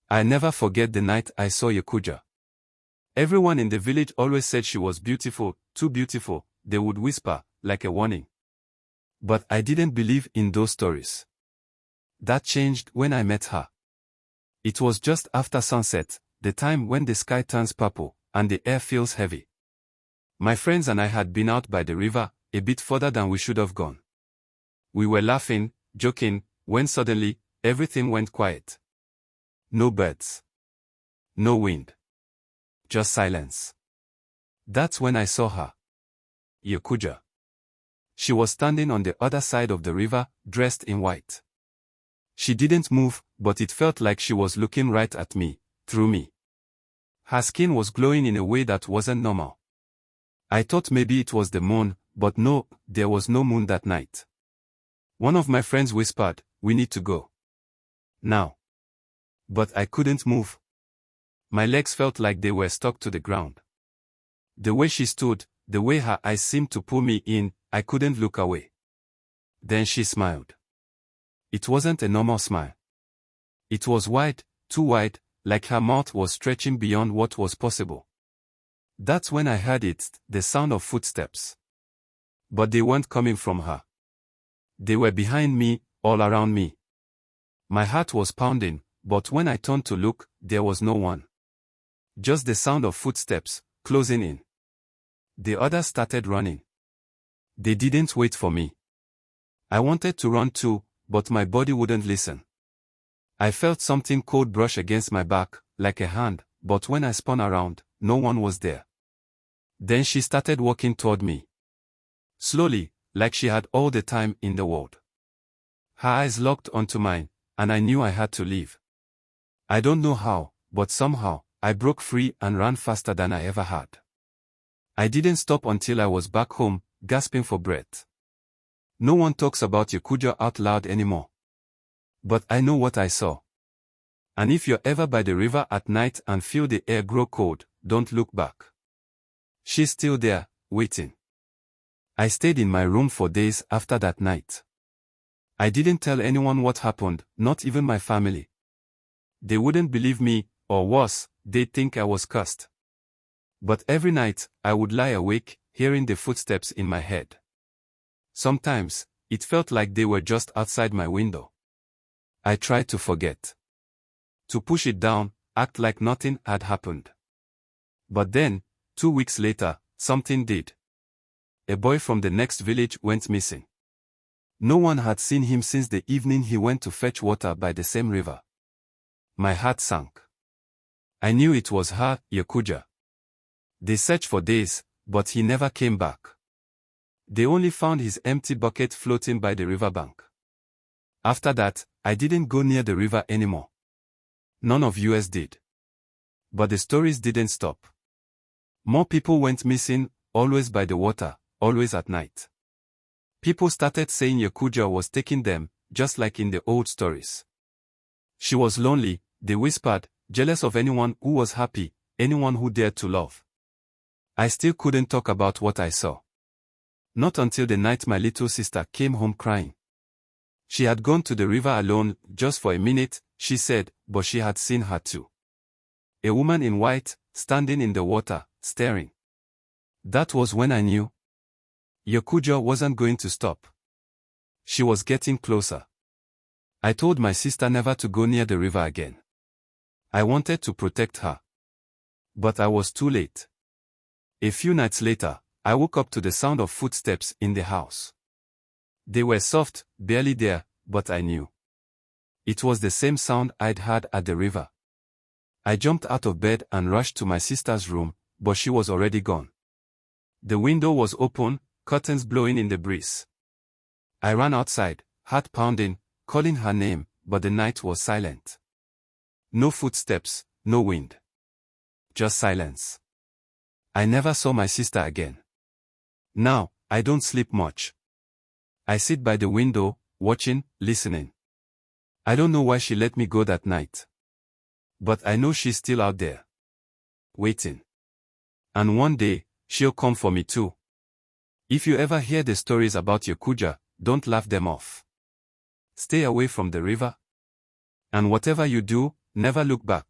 I never forget the night I saw Ya Kuja. Everyone in the village always said she was beautiful, too beautiful, they would whisper, like a warning. But I didn't believe in those stories. That changed when I met her. It was just after sunset, the time when the sky turns purple, and the air feels heavy. My friends and I had been out by the river, a bit further than we should have gone. We were laughing, joking, when suddenly, everything went quiet. No birds. No wind. Just silence. That's when I saw her. Ya Kuja. She was standing on the other side of the river, dressed in white. She didn't move, but it felt like she was looking right at me, through me. Her skin was glowing in a way that wasn't normal. I thought maybe it was the moon, but no, there was no moon that night. One of my friends whispered, "We need to go. Now." But I couldn't move. My legs felt like they were stuck to the ground. The way she stood, the way her eyes seemed to pull me in, I couldn't look away. Then she smiled. It wasn't a normal smile. It was wide, too wide, like her mouth was stretching beyond what was possible. That's when I heard it, the sound of footsteps. But they weren't coming from her. They were behind me, all around me. My heart was pounding, but when I turned to look, there was no one. Just the sound of footsteps, closing in. The others started running. They didn't wait for me. I wanted to run too, but my body wouldn't listen. I felt something cold brush against my back, like a hand, but when I spun around, no one was there. Then she started walking toward me. Slowly, like she had all the time in the world. Her eyes locked onto mine, and I knew I had to leave. I don't know how, but somehow, I broke free and ran faster than I ever had. I didn't stop until I was back home, gasping for breath. No one talks about Ya Kuja out loud anymore. But I know what I saw. And if you're ever by the river at night and feel the air grow cold, don't look back. She's still there, waiting. I stayed in my room for days after that night. I didn't tell anyone what happened, not even my family. They wouldn't believe me, or worse, they'd think I was cursed. But every night, I would lie awake, hearing the footsteps in my head. Sometimes, it felt like they were just outside my window. I tried to forget. To push it down, act like nothing had happened. But then, 2 weeks later, something did. A boy from the next village went missing. No one had seen him since the evening he went to fetch water by the same river. My heart sank. I knew it was her, Ya Kuja. They searched for days, but he never came back. They only found his empty bucket floating by the riverbank. After that, I didn't go near the river anymore. None of us did. But the stories didn't stop. More people went missing, always by the water, always at night. People started saying Ya Kuja was taking them, just like in the old stories. She was lonely, they whispered, jealous of anyone who was happy, anyone who dared to love. I still couldn't talk about what I saw. Not until the night my little sister came home crying. She had gone to the river alone, just for a minute, she said, but she had seen her too. A woman in white, standing in the water, staring. That was when I knew. Ya Kuja wasn't going to stop. She was getting closer. I told my sister never to go near the river again. I wanted to protect her. But I was too late. A few nights later, I woke up to the sound of footsteps in the house. They were soft, barely there, but I knew. It was the same sound I'd heard at the river. I jumped out of bed and rushed to my sister's room, but she was already gone. The window was open, curtains blowing in the breeze. I ran outside, heart pounding, calling her name, but the night was silent. No footsteps, no wind. Just silence. I never saw my sister again. Now, I don't sleep much. I sit by the window, watching, listening. I don't know why she let me go that night. But I know she's still out there. Waiting. And one day, she'll come for me too. If you ever hear the stories about Ya Kuja, don't laugh them off. Stay away from the river. And whatever you do, Never look back.